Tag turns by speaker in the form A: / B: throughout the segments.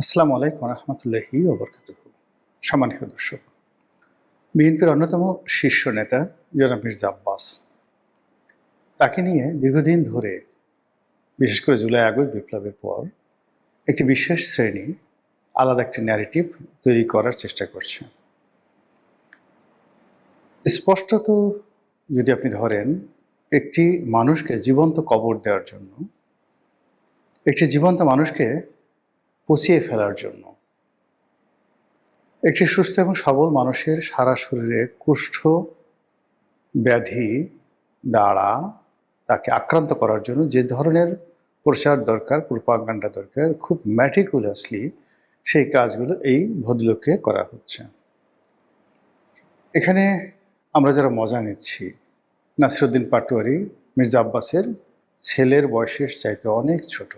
A: আসসালামু আলাইকুম রহমতুল্লাহি ওবরকাতুহ। সম্মানিত দর্শক, বিএনপির অন্যতম শীর্ষ নেতা জনাব মির্জা আব্বাস, তাকে নিয়ে দীর্ঘদিন ধরে, বিশেষ করে জুলাই আগস্ট বিপ্লবের পর, একটি বিশেষ শ্রেণী আলাদা একটি ন্যারেটিভ তৈরি করার চেষ্টা করছে। স্পষ্টত যদি আপনি ধরেন, একটি মানুষকে জীবন্ত কবর দেওয়ার জন্য, একটি জীবন্ত মানুষকে পচিয়ে ফেলার জন্য, একটি সুস্থ এবং সবল মানুষের সারা শরীরে কুষ্ঠ ব্যাধি দ্বারা তাকে আক্রান্ত করার জন্য যে ধরনের প্রচার দরকার, প্রোপাগান্ডা দরকার, খুব ম্যাটিকুলাসলি সেই কাজগুলো এই ভদ্রলোককে করা হচ্ছে। এখানে আমরা যারা মজা নিচ্ছি, নাসিরুদ্দিন পাটোয়ারি মির্জা আব্বাসের ছেলের বয়সের চাইতে অনেক ছোট।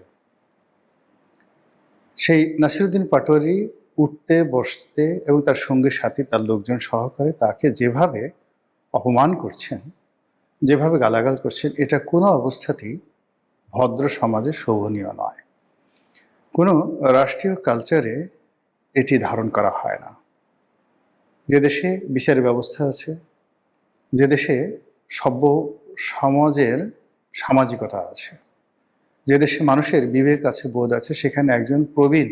A: সেই নাসিরুদ্দিন পাটোয়ারি উঠতে বসতে এবং তার সঙ্গী সাথী, তার লোকজন সহকারে তাকে যেভাবে অপমান করছেন, যেভাবে গালাগাল করছেন, এটা কোনো অবস্থাতেই ভদ্র সমাজে শোভনীয় নয়। কোনো রাষ্ট্রীয় কালচারে এটি ধারণ করা হয় না। যে দেশে বিচার ব্যবস্থা আছে, যে দেশে সভ্য সমাজের সামাজিকতা আছে, যে দেশে মানুষের বিবেক আছে, বোধ আছে, সেখানে একজন প্রবীণ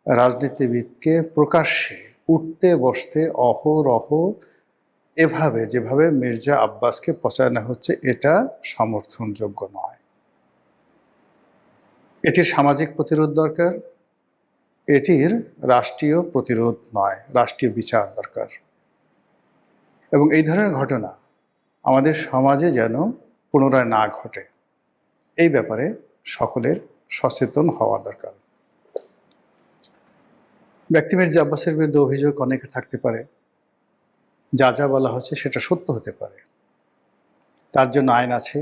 A: রাজনীতিবিদকে প্রকাশ্যে উঠতে বসতে অহরহ এভাবে যেভাবে মির্জা আব্বাসকে পচানো হচ্ছে, এটা সমর্থনযোগ্য নয়। এটির সামাজিক প্রতিরোধ দরকার, এটির রাষ্ট্রীয় প্রতিরোধ নয়, রাষ্ট্রীয় বিচার দরকার। এবং এই ধরনের ঘটনা আমাদের সমাজে যেন পুনরায় না ঘটে, এই ব্যাপারে সকলের সচেতন হওয়া দরকার। ব্যক্তি মির্জা আব্বাসের বিরুদ্ধে অভিযোগ অনেক থাকতে পারে, যা যা বলা হচ্ছে সেটা সত্য হতে পারে। তার জন্য আইন আছে,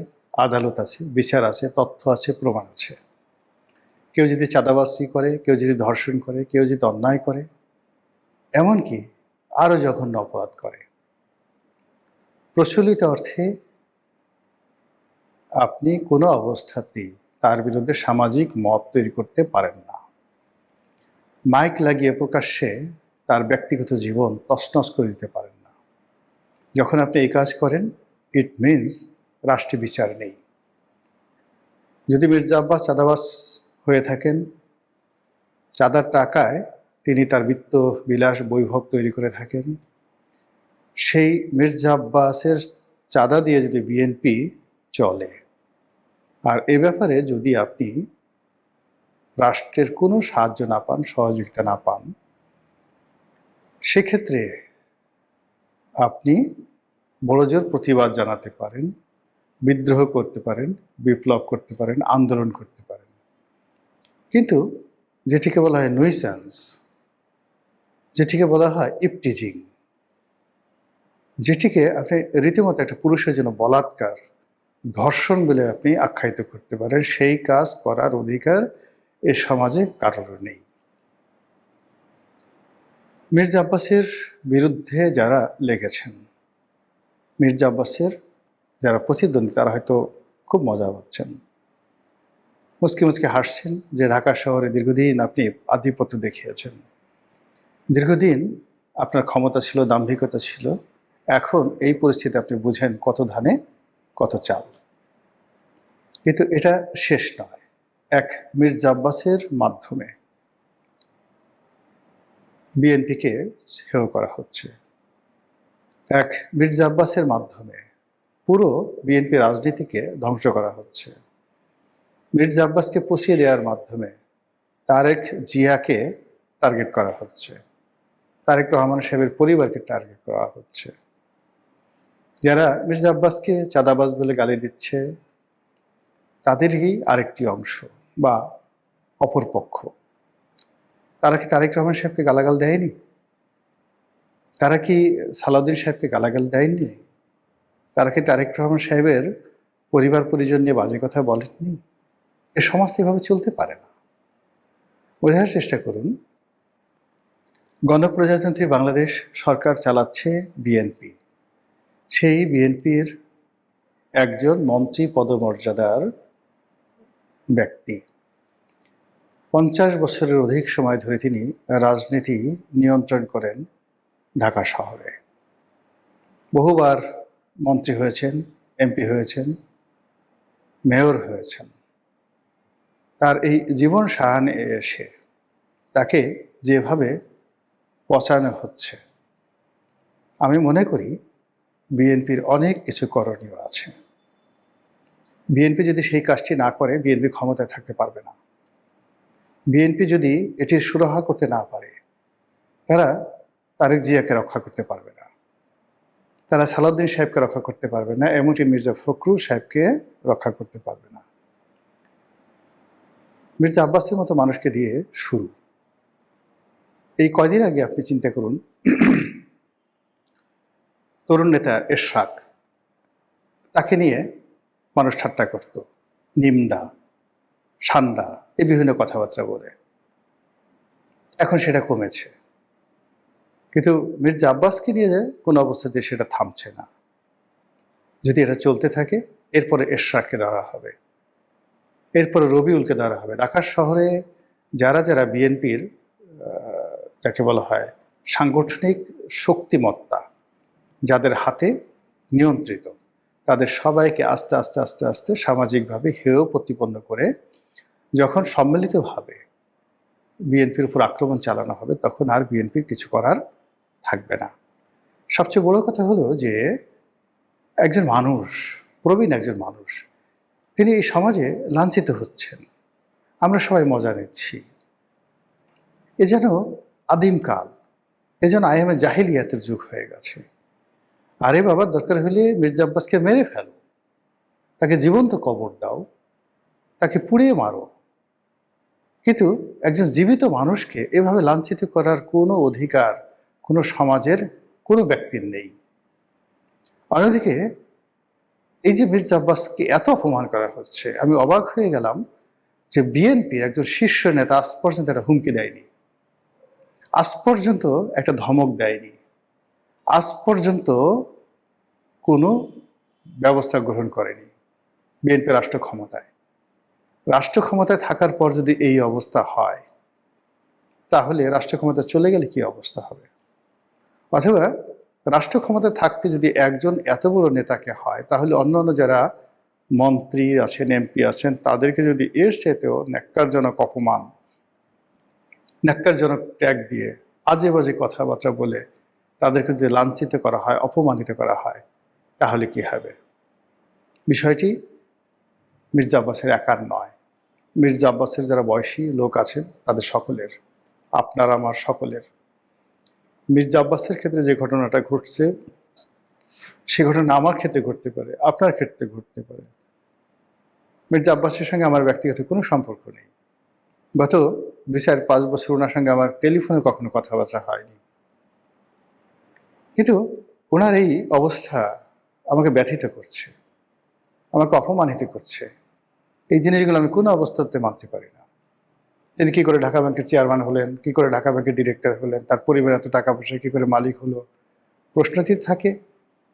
A: আদালত আছে, বিচার আছে, তথ্য আছে, প্রমাণ আছে। কেউ যদি চাঁদাবাজি করে, কেউ যদি ধর্ষণ করে, কেউ যদি অন্যায় করে, এমনকি আরও জঘন্য অপরাধ করে, প্রচলিত অর্থে আপনি কোনো অবস্থাতেই তার বিরুদ্ধে সামাজিক মত তৈরি করতে পারেন না। মাইক লাগিয়ে প্রকাশ্যে তার ব্যক্তিগত জীবন তছনছ করে দিতে পারেন না। যখন আপনি এই কাজ করেন, ইট মিনস রাষ্ট্রীয় বিচার নেই। যদি মির্জা আব্বাস চাঁদাবাজ হয়ে থাকেন, চাঁদার টাকায় তিনি তার বিত্ত বিলাস বৈভব তৈরি করে থাকেন, সেই মির্জা আব্বাসের চাঁদা দিয়ে যদি বিএনপি চলে, আর এ ব্যাপারে যদি আপনি রাষ্ট্রের কোনো সাহায্য না পান, সহযোগিতা না পান, সেক্ষেত্রে আপনি বড়জোর প্রতিবাদ জানাতে পারেন, বিদ্রোহ করতে পারেন, বিপ্লব করতে পারেন, আন্দোলন করতে পারেন। কিন্তু যেটিকে বলা হয় নুইসেন্স, যেটিকে বলা হয় ইপটিজিং, যেটিকে আপনি রীতিমতো একটা পুরুষের জন্য বলাৎকার, ধর্ষণ বলে আপনি আখ্যায়িত করতে পারেন, সেই কাজ করার অধিকার এ সমাজে কারোর নেই। মির্জা আব্বাসের বিরুদ্ধে যারা লেগেছেন, মির্জা আব্বাসের যারা প্রতিদ্বন্দ্বী, তারা হয়তো খুব মজা পাচ্ছেন, মুচকি মুচকি হাসছেন যে ঢাকা শহরে দীর্ঘদিন আপনি আধিপত্য দেখিয়েছেন, দীর্ঘদিন আপনার ক্ষমতা ছিল, দাম্ভিকতা ছিল, এখন এই পরিস্থিতি আপনি বুঝেন কত ধানে কত চাল। কিন্তু এটা শেষ নয়। এক মির্জা আব্বাসের মাধ্যমে বিএনপিকে হেয় করা হচ্ছে, এক মির্জা আব্বাসের মাধ্যমে পুরো বিএনপি রাজনীতিকে ধ্বংস করা হচ্ছে। মির্জা আব্বাসকে পচিয়ে দেওয়ার মাধ্যমে তারেক জিয়াকে টার্গেট করা হচ্ছে, তারেক রহমান সাহেবের পরিবারকে টার্গেট করা হচ্ছে। যারা মির্জা আব্বাসকে চাঁদাবাজ বলে গালি দিচ্ছে, তাদেরই আরেকটি অংশ বা অপরপক্ষ। তারা কি তারেক রহমান সাহেবকে গালাগাল দেয়নি? তারা কি সালাউদ্দিন সাহেবকে গালাগাল দেয়নি? তারা কি তারেক রহমান সাহেবের পরিবার পরিজন নিয়ে বাজে কথা বলেননি? এ সমাজ এভাবে চলতে পারে না। বোঝার চেষ্টা করুন, গণপ্রজাতন্ত্রী বাংলাদেশ সরকার চালাচ্ছে বিএনপি। সেই বিএনপির একজন মন্ত্রী পদমর্যাদার ব্যক্তি 50 বছরের অধিক সময় ধরে তিনি রাজনীতি নিয়ন্ত্রণ করেন ঢাকা শহরে। বহুবার মন্ত্রী হয়েছেন, এমপি হয়েছেন, মেয়র হয়েছেন। তার এই জীবন সায়ানে এসে তাকে যেভাবে পচানো হচ্ছে, আমি মনে করি বিএনপির অনেক কিছু করণীয় আছে। বিএনপি যদি সেই কাজটি না করে, বিএনপি ক্ষমতায় থাকতে পারবে না। বিএনপি যদি এটির সুরাহা করতে না পারে, তারা তারেক জিয়াকে রক্ষা করতে পারবে না, তারা সালাউদ্দিন সাহেবকে রক্ষা করতে পারবে না, এমনকি মির্জা ফখরুল সাহেবকে রক্ষা করতে পারবে না। মির্জা আব্বাসের মতো মানুষকে দিয়ে শুরু। এই কয়দিন আগে আপনি চিন্তা করুন, তরুণ নেতা এরশাদ, তাকে নিয়ে মানুষ ঠাট্টা করত, নিমডা, সান্ডা, এই বিভিন্ন কথাবার্তা বলে। এখন সেটা কমেছে, কিন্তু মির্জা আব্বাসকে নিয়ে কোনো অবস্থাতে সেটা থামছে না। যদি এটা চলতে থাকে, এরপরে এরশাদকে ধরা হবে, এরপরে রবিউলকে ধরা হবে। ঢাকা শহরে যারা যারা বিএনপির যাকে বলা হয় সাংগঠনিক শক্তিমত্তা, যাদের হাতে নিয়ন্ত্রিত, তাদের সবাইকে আস্তে আস্তে আস্তে আস্তে সামাজিকভাবে হেয় প্রতিপন্ন করে যখন সম্মিলিতভাবে বিএনপির উপর আক্রমণ চালানো হবে, তখন আর বিএনপির কিছু করার থাকবে না। সবচেয়ে বড় কথা হলো যে একজন মানুষ, প্রবীণ একজন মানুষ, তিনি এই সমাজে লাঞ্ছিত হচ্ছেন, আমরা সবাই মজা নিচ্ছি। এ যেন আদিমকাল, এ যেন আইএমএ জাহিলিয়াতের যুগ হয়ে গেছে। আরে বাবা, দরকার হলে মির্জা আব্বাসকে মেরে ফেলো, তাকে জীবন্ত কবর দাও, তাকে পুড়িয়ে মারো, কিন্তু একজন জীবিত মানুষকে এভাবে লাঞ্ছিত করার কোনো অধিকার কোনো সমাজের কোনো ব্যক্তির নেই। অন্যদিকে এই যে মির্জা আব্বাসকে এত অপমান করা হচ্ছে, আমি অবাক হয়ে গেলাম যে বিএনপির একজন শীর্ষ নেতা আজ পর্যন্ত একটা হুমকি দেয়নি, আজ পর্যন্ত একটা ধমক দেয়নি, আজ পর্যন্ত কোনো ব্যবস্থা গ্রহণ করেনি। বিএনপি রাষ্ট্র ক্ষমতায় থাকার পর যদি এই অবস্থা হয়, তাহলে রাষ্ট্র ক্ষমতা চলে গেলে কি অবস্থা হবে? অথবা রাষ্ট্র ক্ষমতায় থাকতে যদি একজন এত বড় নেতাকে হয়, তাহলে অন্যান্য যারা মন্ত্রী আছেন, এমপি আছেন, তাদেরকে যদি এর চাইতেও ন্যাক্কারজনক অপমান, ন্যাক্কারজনক ট্যাগ দিয়ে আজে বাজে কথাবার্তা বলে তাদেরকে যদি লাঞ্ছিত করা হয়, অপমানিত করা হয়, তাহলে কি হবে? বিষয়টি মির্জা আব্বাসের একার নয়, মির্জা আব্বাসের যারা বয়সী লোক আছেন তাদের সকলের, আপনার আমার সকলের। মির্জা আব্বাসের ক্ষেত্রে যে ঘটনাটা ঘটছে, সে ঘটনা আমার ক্ষেত্রে ঘটতে পারে, আপনার ক্ষেত্রে ঘটতে পারে। মির্জা আব্বাসের সঙ্গে আমার ব্যক্তিগত কোনো সম্পর্ক নেই। গত 2-4-5 বছর ওনার সঙ্গে আমার টেলিফোনে কখনো কথাবার্তা হয়নি, কিন্তু ওনার এই অবস্থা আমাকে ব্যথিত করছে, আমাকে অপমানিত করছে। এই জিনিসগুলো আমি কোনো অবস্থাতে মানতে পারি না। তিনি কি করে ঢাকা ব্যাংকের চেয়ারম্যান হলেন, কি করে ঢাকা ব্যাংকের ডিরেক্টর হলেন, তার পরিবার এত টাকা পয়সা কি করে মালিক হলো? প্রশ্ন যদি থাকে,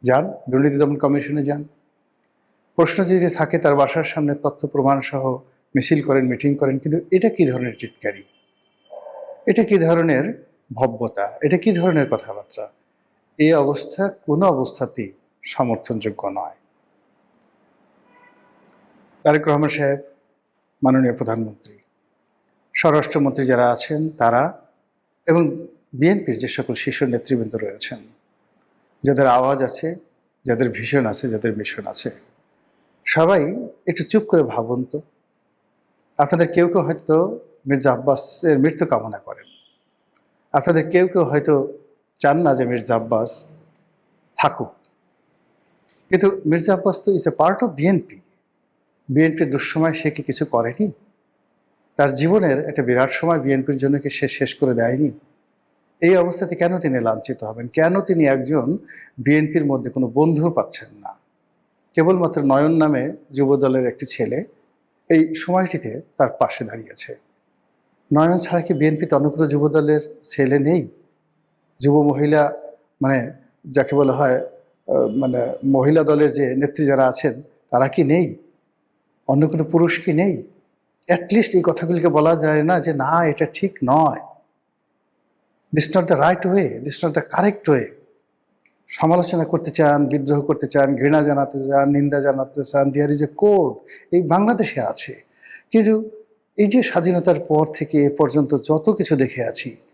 A: যান দুর্নীতি দমন কমিশনে যান। প্রশ্ন যদি থাকে, তার বাসার সামনে তথ্য প্রমাণ সহ মিছিল করেন, মিটিং করেন। কিন্তু এটা কি ধরনের টিটকারি, এটা কি ধরনের ভব্যতা, এটা কি ধরনের কথাবার্তা? এই অবস্থা কোনো অবস্থাতেই সমর্থনযোগ্য নয়। তারেক রহমান সাহেব, মাননীয় প্রধানমন্ত্রী, স্বরাষ্ট্রমন্ত্রী যারা আছেন তারা, এবং বিএনপির যে সকল শীর্ষ নেতৃবৃন্দ রয়েছেন, যাদের আওয়াজ আছে, যাদের ভিশন আছে, যাদের মিশন আছে, সবাই একটু চুপ করে ভাবুন তো। আপনাদের কেউ কেউ হয়তো মির্জা আব্বাসের মৃত্যু কামনা করেন, আপনাদের কেউ কেউ হয়তো চান না যে মির্জা আব্বাস থাকুক, কিন্তু মির্জা আব্বাস তো is a part of BNP. বিএনপির দুঃসময় সে কি কিছু করেনি? তার জীবনের একটা বিরাট সময় বিএনপির জন্য কি সে শেষ করে দেয়নি? এই অবস্থাতে কেন তিনি লাঞ্ছিত হবেন? কেন তিনি একজন বিএনপির মধ্যে কোনো বন্ধু পাচ্ছেন না? কেবলমাত্র নয়ন নামে যুবদলের একটি ছেলে এই সময়টিতে তার পাশে দাঁড়িয়েছে। নয়ন ছাড়া কি বিএনপিতে অন্য কোনো যুবদলের ছেলে নেই? যুব মহিলা, মানে যাকে বলা হয় মানে মহিলা দলের যে নেত্রী যারা আছেন, তারা কি নেই? অন্য কোনো পুরুষ কি নেই? অ্যাটলিস্ট এই কথাগুলিকে বলা যায় না যে না এটা ঠিক নয়, this not the right way, this not the correct way. সমালোচনা করতে চান, বিদ্রোহ করতে চান, ঘৃণা জানাতে চান, নিন্দা জানাতে চান, দেয়ার ইজ এ কোড, এই বাংলাদেশে আছে। কিন্তু এই যে স্বাধীনতার পর থেকে এ পর্যন্ত যত কিছু দেখে আছি,